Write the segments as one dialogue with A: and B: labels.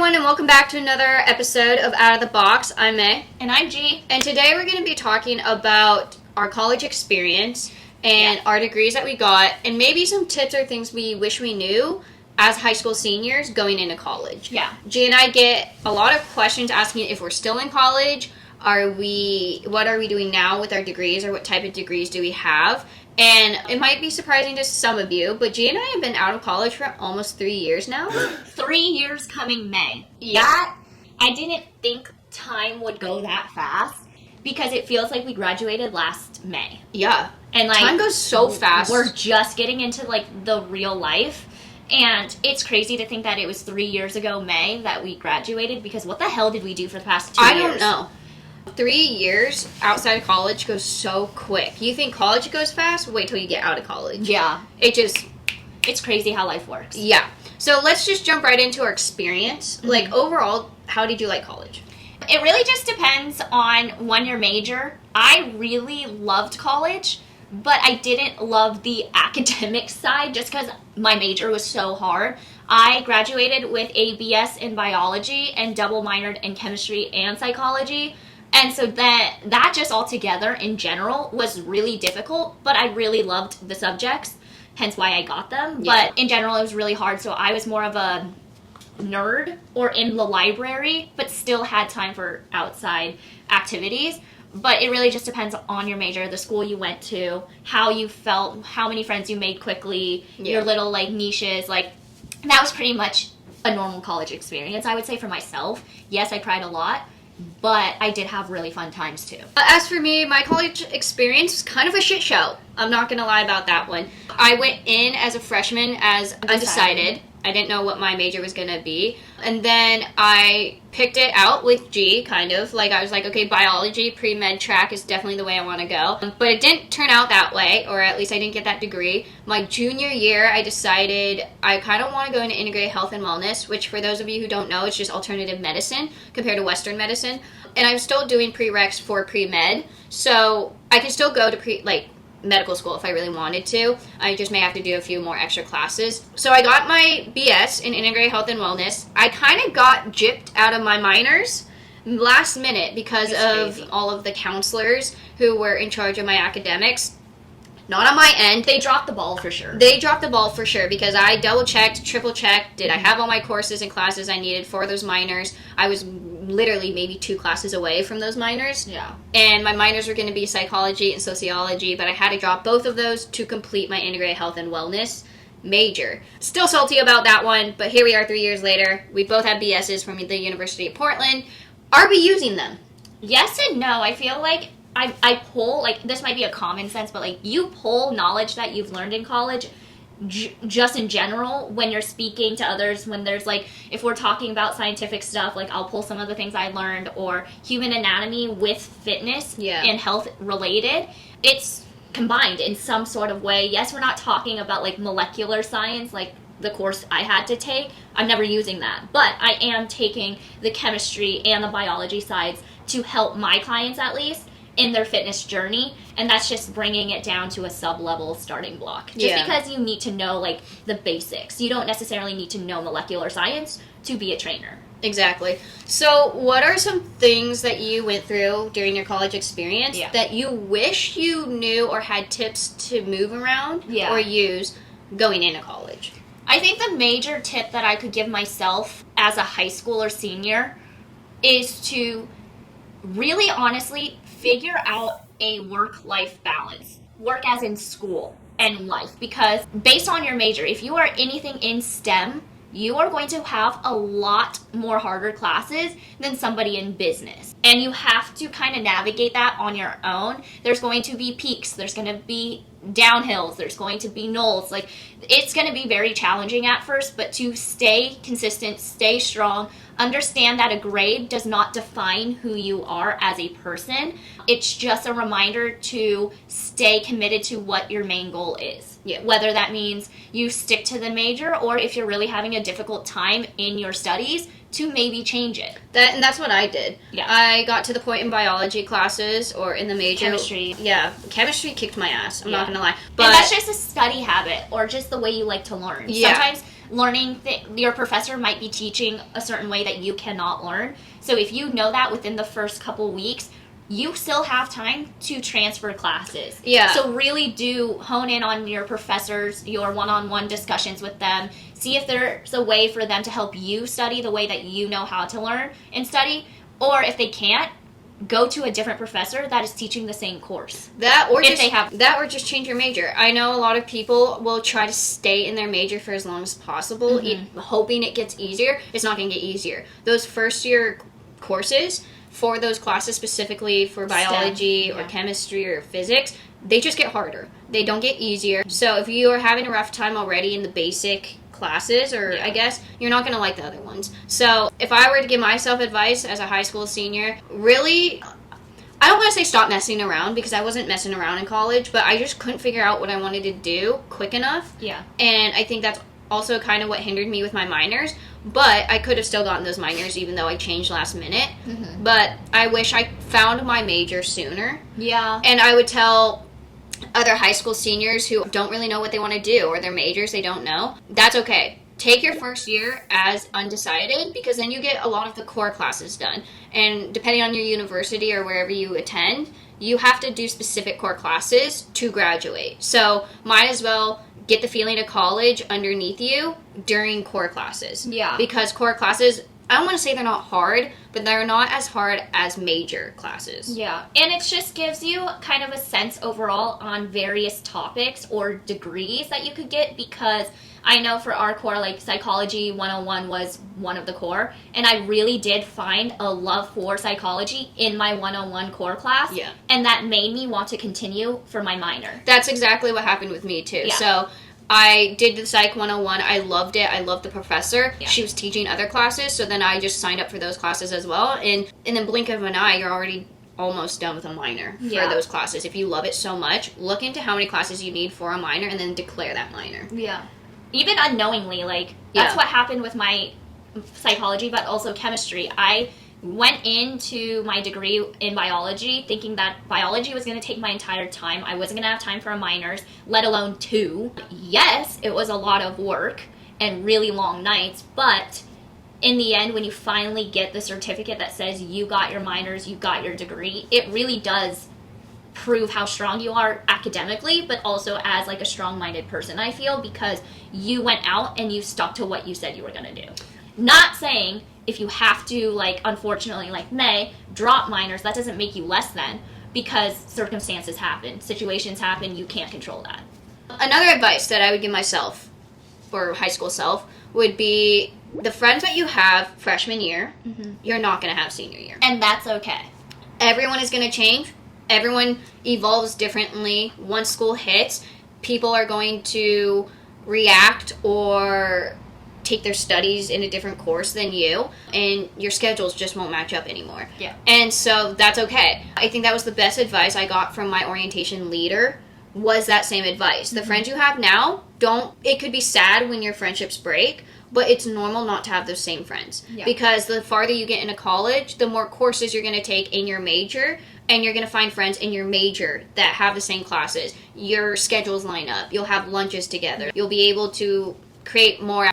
A: everyone, and welcome back to another episode of Out of the Box. I'm May.
B: And I'm G.
A: And today we're going to be talking about our college experience and our degrees that we got, and maybe some tips or things we wish we knew as high school seniors going into college.
B: Yeah.
A: G and I get a lot of questions asking if we're still in college, what are we doing now with our degrees, or what type of degrees do we have? And it might be surprising to some of you, but G and I have been out of college for almost 3 years now.
B: 3 years coming May.
A: Yeah.
B: I didn't think time would go that fast because it feels like we graduated last May.
A: Yeah.
B: And like
A: time goes so fast.
B: We're just getting into like the real life. And it's crazy to think that it was 3 years ago May that we graduated, because what the hell did we do for the past 2 years?
A: I don't know. 3 years outside of college goes so quick. You think college goes fast? Wait till you get out of college.
B: Yeah.
A: It's
B: crazy how life works.
A: Yeah. So let's just jump right into our experience. Mm-hmm. Like, overall, how did you like college?
B: It really just depends on your major. I really loved college, but I didn't love the academic side just because my major was so hard. I graduated with a BS in biology and double minored in chemistry and psychology. And so that just altogether in general was really difficult, but I really loved the subjects, hence why I got them. Yeah. But in general, it was really hard, so I was more of a nerd or in the library, but still had time for outside activities. But it really just depends on your major, the school you went to, how you felt, how many friends you made quickly, your little like niches. Like, that was pretty much a normal college experience, I would say, for myself. Yes, I cried a lot, but I did have really fun times too.
A: As for me, my college experience was kind of a shit show. I'm not going to lie about that one. I went in as a freshman as undecided. I didn't know what my major was going to be. And then I picked it out with G, kind of. Like, I was like, okay, biology, pre-med track is definitely the way I want to go. But it didn't turn out that way, or at least I didn't get that degree. My junior year, I decided I kind of want to go into integrated health and wellness, which for those of you who don't know, it's just alternative medicine compared to Western medicine. And I'm still doing prereqs for pre-med, so I can still go to medical school if I really wanted to. I just may have to do a few more extra classes. So I got my BS in integrated health and wellness. I kind of got gypped out of my minors last minute because of all of the counselors who were in charge of my academics. Not on my end.
B: They dropped the ball for sure.
A: They dropped the ball for sure, because I double-checked, triple-checked. Did I have all my courses and classes I needed for those minors? I was literally maybe 2 classes away from those minors.
B: Yeah.
A: And my minors were going to be psychology and sociology, but I had to drop both of those to complete my integrated health and wellness major. Still salty about that one, but here we are 3 years later. We both have BSs from the University of Portland. Are we using them?
B: Yes and no. I feel like I pull, like, this might be a common sense, but, like, you pull knowledge that you've learned in college just in general when you're speaking to others, when there's, like, if we're talking about scientific stuff, like, I'll pull some of the things I learned, or human anatomy with fitness and health related. It's combined in some sort of way. Yes, we're not talking about, like, molecular science, like the course I had to take. I'm never using that. But I am taking the chemistry and the biology sides to help my clients, at least, in their fitness journey, and that's just bringing it down to a sub-level starting block. Just because you need to know, like, the basics. You don't necessarily need to know molecular science to be a trainer.
A: Exactly. So what are some things that you went through during your college experience that you wish you knew or had tips to move around or use going into college?
B: I think the major tip that I could give myself as a high school or senior is to really honestly figure out a work-life balance. Work as in school and life. Because based on your major, if you are anything in STEM, you are going to have a lot more harder classes than somebody in business. And you have to kind of navigate that on your own. There's going to be peaks. There's going to be downhills. There's going to be knolls. Like, it's going to be very challenging at first, but to stay consistent, stay strong, understand that a grade does not define who you are as a person. It's just a reminder to stay committed to what your main goal is. Yeah. Whether that means you stick to the major, or if you're really having a difficult time in your studies, to maybe change it.
A: And that's what I did.
B: Yeah.
A: I got to the point in biology classes or in the major.
B: Chemistry.
A: Yeah. Chemistry kicked my ass. I'm not going to lie. But
B: and that's just a study habit or just the way you like to learn.
A: Yeah.
B: Sometimes learning your professor might be teaching a certain way that you cannot learn. So if you know that within the first couple weeks, you still have time to transfer classes.
A: Yeah.
B: So really do hone in on your professors, your one-on-one discussions with them. See if there's a way for them to help you study the way that you know how to learn and study. Or if they can't, go to a different professor that is teaching the same course.
A: That or just change your major. I know a lot of people will try to stay in their major for as long as possible, hoping it gets easier. It's not going to get easier. Those first year courses for those classes, specifically for biology or chemistry or physics, they just get harder. They don't get easier. So if you are having a rough time already in the basic classes, or I guess you're not going to like the other ones. So if I were to give myself advice as a high school senior, really, I don't want to say stop messing around, because I wasn't messing around in college, but I just couldn't figure out what I wanted to do quick enough.
B: Yeah.
A: And I think that's also kind of what hindered me with my minors. But I could have still gotten those minors even though I changed last minute. But I wish I found my major sooner.
B: Yeah.
A: And I would tell other high school seniors who don't really know what they want to do, or their majors they don't know, that's okay. Take your first year as undecided, because then you get a lot of the core classes done. And depending on your university or wherever you attend, you have to do specific core classes to graduate. So might as well get the feeling of college underneath you during core classes.
B: Yeah.
A: Because core classes, I don't want to say they're not hard, but they're not as hard as major classes.
B: Yeah. And it just gives you kind of a sense overall on various topics or degrees that you could get, because I know for our core, like Psychology 101 was one of the core, and I really did find a love for psychology in my 101 core class.
A: Yeah.
B: And that made me want to continue for my minor.
A: That's exactly what happened with me, too.
B: Yeah.
A: So I did the Psych 101. I loved it. I loved the professor.
B: Yeah.
A: She was teaching other classes, so then I just signed up for those classes as well. And in the blink of an eye, you're already almost done with a minor for those classes. If you love it so much, look into how many classes you need for a minor and then declare that minor.
B: Yeah. Even unknowingly, like, that's what happened with my psychology, but also chemistry. I went into my degree in biology thinking that biology was going to take my entire time. I wasn't going to have time for a minors, let alone 2. Yes, it was a lot of work and really long nights, but in the end, when you finally get the certificate that says you got your minors, you got your degree, it really does prove how strong you are academically, but also as like a strong-minded person, I feel, because you went out and you stuck to what you said you were going to do. Not saying if you have to, like, unfortunately, like May, drop minors, that doesn't make you less than, because circumstances happen, situations happen, you can't control that.
A: Another advice that I would give myself, or high school self, would be the friends that you have freshman year, you're not going to have senior year.
B: And that's okay.
A: Everyone is going to change. Everyone evolves differently. Once school hits, people are going to react or take their studies in a different course than you, and your schedules just won't match up anymore.
B: Yeah.
A: And so that's okay. I think that was the best advice I got from my orientation leader, was that same advice. The friends you have now, it could be sad when your friendships break, but it's normal not to have those same friends.
B: Yeah.
A: Because the farther you get into college, the more courses you're going to take in your major, and you're going to find friends in your major that have the same classes. Your schedules line up. You'll have lunches together. You'll be able to create more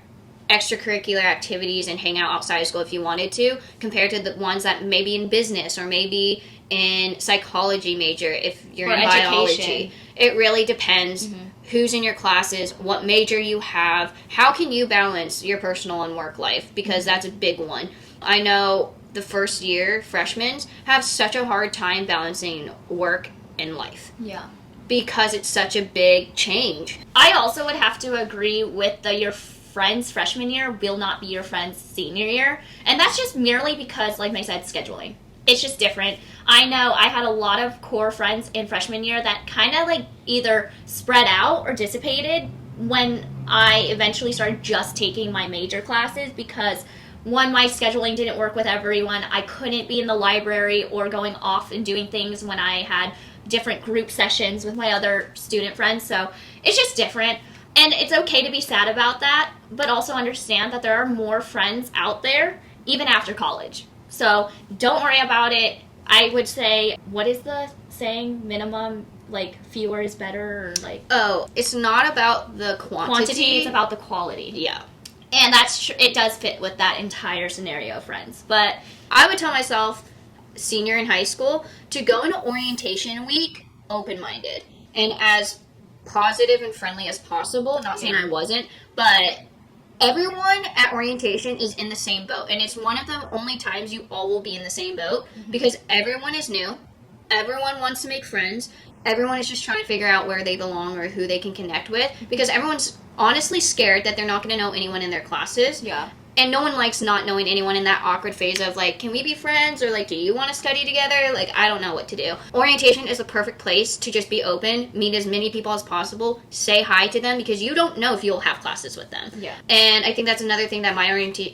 A: extracurricular activities and hang out outside of school if you wanted to, compared to the ones that maybe in business or maybe in psychology major if you're in biology. It really depends who's in your classes, what major you have, how can you balance your personal and work life, because that's a big one. I know the first year freshmen have such a hard time balancing work and life.
B: Yeah.
A: Because it's such a big change.
B: I also would have to agree with your friends freshman year will not be your friends senior year. And that's just merely because, like I said, scheduling. It's just different. I know I had a lot of core friends in freshman year that kind of like either spread out or dissipated when I eventually started just taking my major classes, because one, my scheduling didn't work with everyone. I couldn't be in the library or going off and doing things when I had different group sessions with my other student friends. So it's just different. And it's okay to be sad about that, but also understand that there are more friends out there even after college. So don't worry about it. I would say, what is the saying? Minimum, like, fewer is better, or like...
A: Oh, it's not about the quantity.
B: It's about the quality.
A: Yeah.
B: And it does fit with that entire scenario, friends. But
A: I would tell myself, senior in high school, to go into orientation week open-minded and as positive and friendly as possible. Not saying I wasn't, but everyone at orientation is in the same boat, and it's one of the only times you all will be in the same boat because everyone is new, everyone wants to make friends, everyone is just trying to figure out where they belong or who they can connect with, because everyone's honestly scared that they're not going to know anyone in their classes.
B: Yeah.
A: And no one likes not knowing anyone in that awkward phase of, like, can we be friends? Or, like, do you want to study together? Like, I don't know what to do. Orientation is a perfect place to just be open, meet as many people as possible, say hi to them, because you don't know if you'll have classes with them.
B: Yeah.
A: And I think that's another thing that my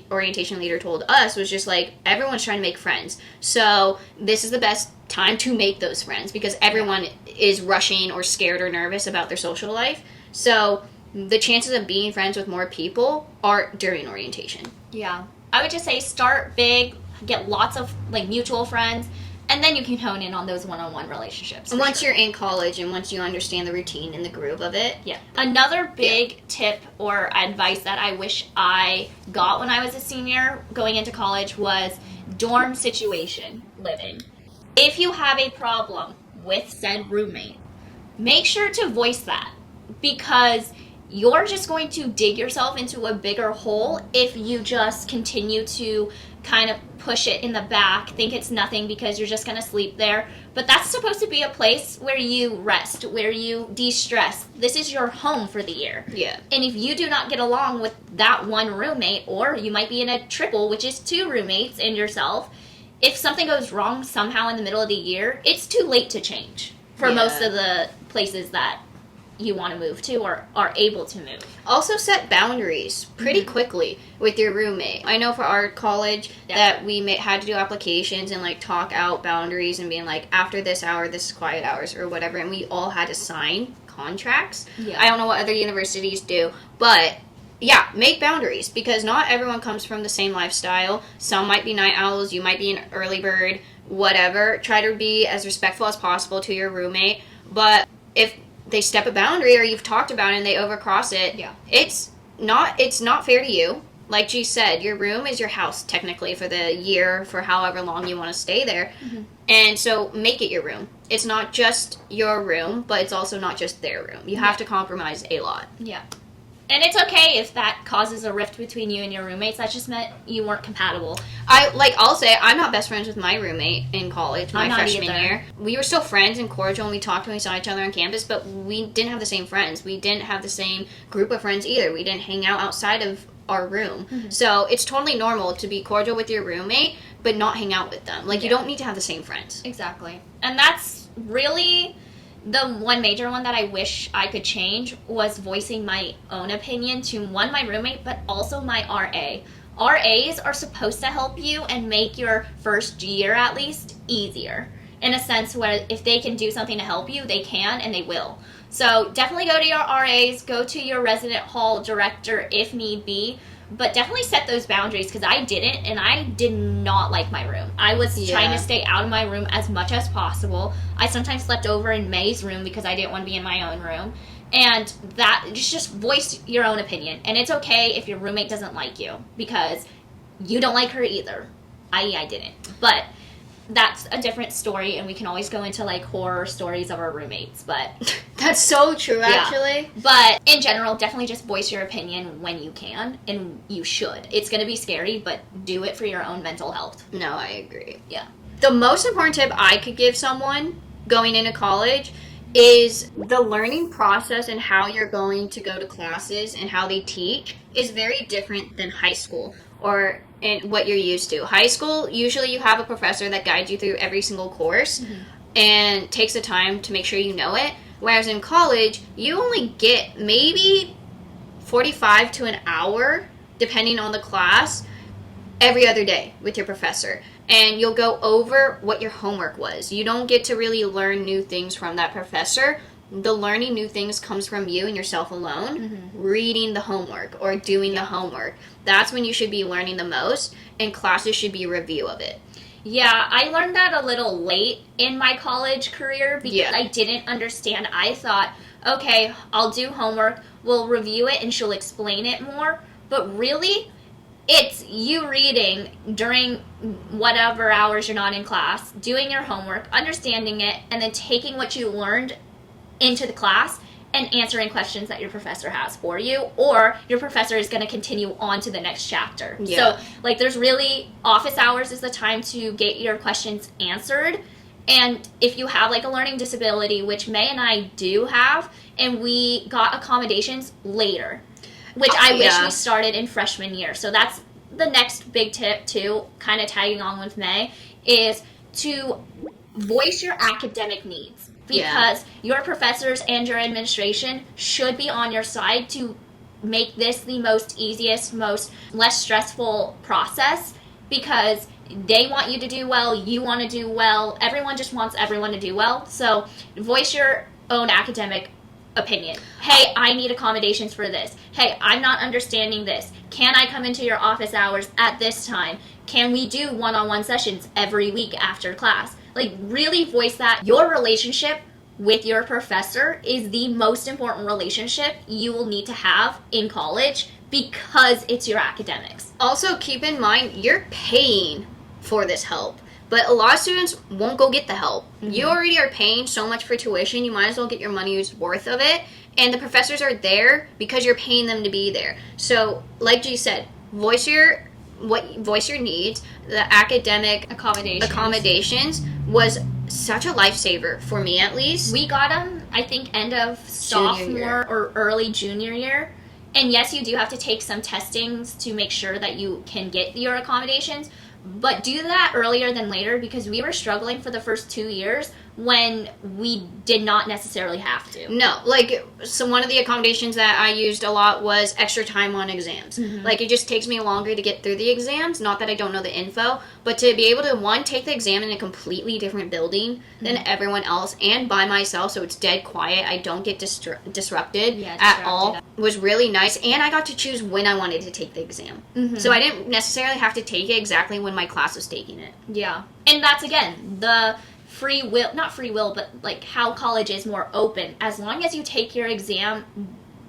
A: orientation leader told us was just, like, everyone's trying to make friends. So this is the best time to make those friends, because everyone is rushing or scared or nervous about their social life. So the chances of being friends with more people are during orientation.
B: Yeah. I would just say start big, get lots of like mutual friends, and then you can hone in on those one-on-one relationships.
A: Once you're in college and once you understand the routine and the groove of it.
B: Yeah. Another big tip or advice that I wish I got when I was a senior going into college was dorm situation living. If you have a problem with said roommate, make sure to voice that, because you're just going to dig yourself into a bigger hole if you just continue to kind of push it in the back, think it's nothing because you're just going to sleep there. But that's supposed to be a place where you rest, where you de-stress. This is your home for the year.
A: Yeah.
B: And if you do not get along with that one roommate, or you might be in a triple, which is 2 roommates and yourself, if something goes wrong somehow in the middle of the year, it's too late to change for most of the places that you want to move to or are able to move.
A: Also set boundaries pretty quickly with your roommate. I know for our college that we had to do applications and like talk out boundaries and being like, after this hour, this is quiet hours or whatever, and we all had to sign contracts.
B: Yeah.
A: I don't know what other universities do, but yeah, make boundaries, because not everyone comes from the same lifestyle. Some might be night owls, you might be an early bird, whatever. Try to be as respectful as possible to your roommate, but if they step a boundary or you've talked about it and they overcross it, it's not fair to you. Like G said, your room is your house technically for the year, for however long you want to stay there. And so make it your room. It's not just your room, but it's also not just their room. You have to compromise a lot.
B: Yeah. And it's okay if that causes a rift between you and your roommates. That just meant you weren't compatible.
A: I'll say, I'm not best friends with my roommate in college, my freshman year. We were still friends and cordial, and we talked when we saw each other on campus, but we didn't have the same friends. We didn't have the same group of friends either. We didn't hang out outside of our room. So it's totally normal to be cordial with your roommate, but not hang out with them. Like, you don't need to have the same friends.
B: Exactly. And that's really the one major one that I wish I could change, was voicing my own opinion to my roommate, but also my RA. RAs are supposed to help you and make your first year at least easier, in a sense where if they can do something to help you, they can and they will. So definitely go to your RAs, go to your resident hall director if need be, but definitely set those boundaries, because I didn't, and I did not like my room. I was trying to stay out of my room as much as possible. I sometimes slept over in May's room because I didn't want to be in my own room. And that, just voice your own opinion. And it's okay if your roommate doesn't like you, because you don't like her either. I.e., I didn't. But that's a different story, and we can always go into like horror stories of our roommates, but
A: that's so true, actually.
B: But in general, definitely just voice your opinion when you can, and you should. It's going to be scary, but do it for your own mental health.
A: No, I agree.
B: Yeah.
A: The most important tip I could give someone going into college is the learning process and how you're going to go to classes and how they teach is very different than high school or in what you're used to. High school, usually you have a professor that guides you through every single course and takes the time to make sure you know it. Whereas in college, you only get maybe 45 to an hour, depending on the class, every other day with your professor. And you'll go over what your homework was. You don't get to really learn new things from that professor. The learning new things comes from you and yourself alone, reading the homework or doing the homework. That's when you should be learning the most, and classes should be a review of it.
B: Yeah, I learned that a little late in my college career because I didn't understand. I thought, okay, I'll do homework, we'll review it, and she'll explain it more. but really it's you reading during whatever hours you're not in class, doing your homework, understanding it, and then taking what you learned into the class and answering questions that your professor has for you, or your professor is going to continue on to the next chapter.
A: Yeah.
B: So, like, there's really, office hours is the time to get your questions answered. And if you have, like, a learning disability, which May and I do have, and we got accommodations later, which I wish we started in freshman year. So that's the next big tip, too, kind of tagging on with May, is to voice your academic needs. Because your professors and your administration should be on your side to make this the most easiest, most less stressful process, because they want you to do well, you want to do well, everyone just wants everyone to do well. So voice your own academic opinion. Hey, I need accommodations for this. Hey, I'm not understanding this. Can I come into your office hours at this time? Can we do one-on-one sessions every week after class? Like, really voice that. Your relationship with your professor is the most important relationship you will need to have in college, because it's your academics.
A: Also, keep in mind, you're paying for this help, but a lot of students won't go get the help. Mm-hmm. You already are paying so much for tuition, you might as well get your money's worth of it, and the professors are there because you're paying them to be there. So, like G said, voice your needs. The academic accommodations was such a lifesaver for me, at least.
B: We got them, I think, end of sophomore or early junior year. And yes, you do have to take some testings to make sure that you can get your accommodations, but do that earlier than later, because we were struggling for the first 2 years when we did not necessarily have to.
A: No, like, so one of the accommodations that I used a lot was extra time on exams. Mm-hmm. Like, it just takes me longer to get through the exams, not that I don't know the info, but to be able to, one, take the exam in a completely different building than everyone else, and by myself, so it's dead quiet, I don't get disrupted at all, was really nice, and I got to choose when I wanted to take the exam. Mm-hmm. So I didn't necessarily have to take it exactly when my class was taking it.
B: Yeah. And that's, again, the not free will, but like how college is more open. As long as you take your exam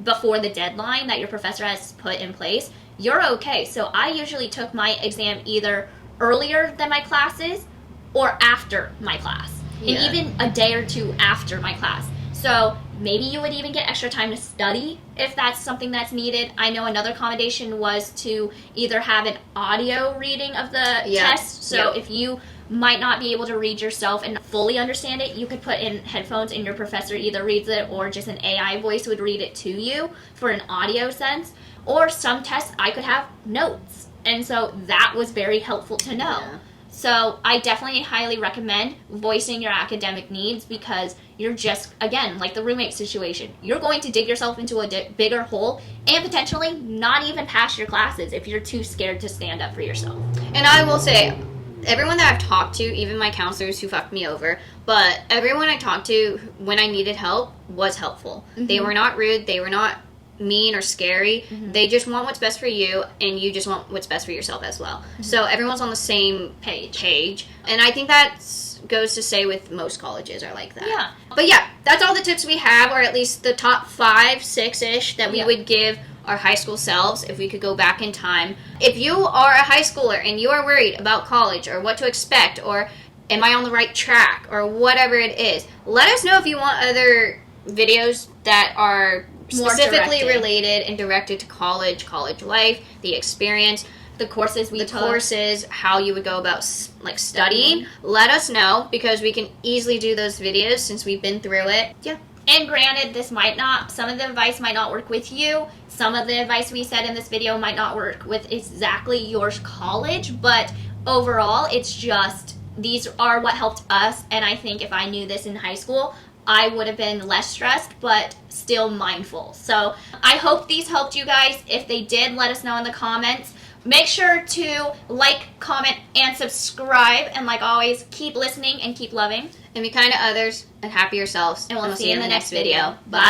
B: before the deadline that your professor has put in place, you're okay. So I usually took my exam either earlier than my classes or after my class, and even a day or two after my class. So maybe you would even get extra time to study if that's something that's needed. I know another accommodation was to either have an audio reading of the test. So if you might not be able to read yourself and fully understand it, you could put in headphones and your professor either reads it or just an AI voice would read it to you for an audio sense. Or some tests I could have notes. And so that was very helpful to know. Yeah. So I definitely highly recommend voicing your academic needs, because you're just, again, like the roommate situation, you're going to dig yourself into a bigger hole and potentially not even pass your classes if you're too scared to stand up for yourself.
A: And I will say, everyone that I've talked to, even my counselors who fucked me over, but everyone I talked to when I needed help was helpful. Mm-hmm. They were not rude, they were not mean or scary. Mm-hmm. They just want what's best for you, and you just want what's best for yourself as well. Mm-hmm. So everyone's on the same page. And I think that goes to say with most colleges are like that. Yeah. But yeah, that's all the tips we have, or at least the top 5, 6-ish that we would give our high school selves if we could go back in time. If you are a high schooler and you are worried about college or what to expect, or am I on the right track, or whatever it is, let us know if you want other videos that are specifically related and directed to college life, the experience,
B: the courses
A: courses, how you would go about like studying. Let us know, because we can easily do those videos since we've been through it. Yeah.
B: And granted, some of the advice might not work with you. Some of the advice we said in this video might not work with exactly your college, but overall, it's just, these are what helped us, and I think if I knew this in high school, I would have been less stressed, but still mindful. So I hope these helped you guys. If they did, let us know in the comments. Make sure to like, comment, and subscribe. And like always, keep listening and keep loving.
A: And be kind to others and happy yourselves.
B: And we'll see you in the next video. Bye.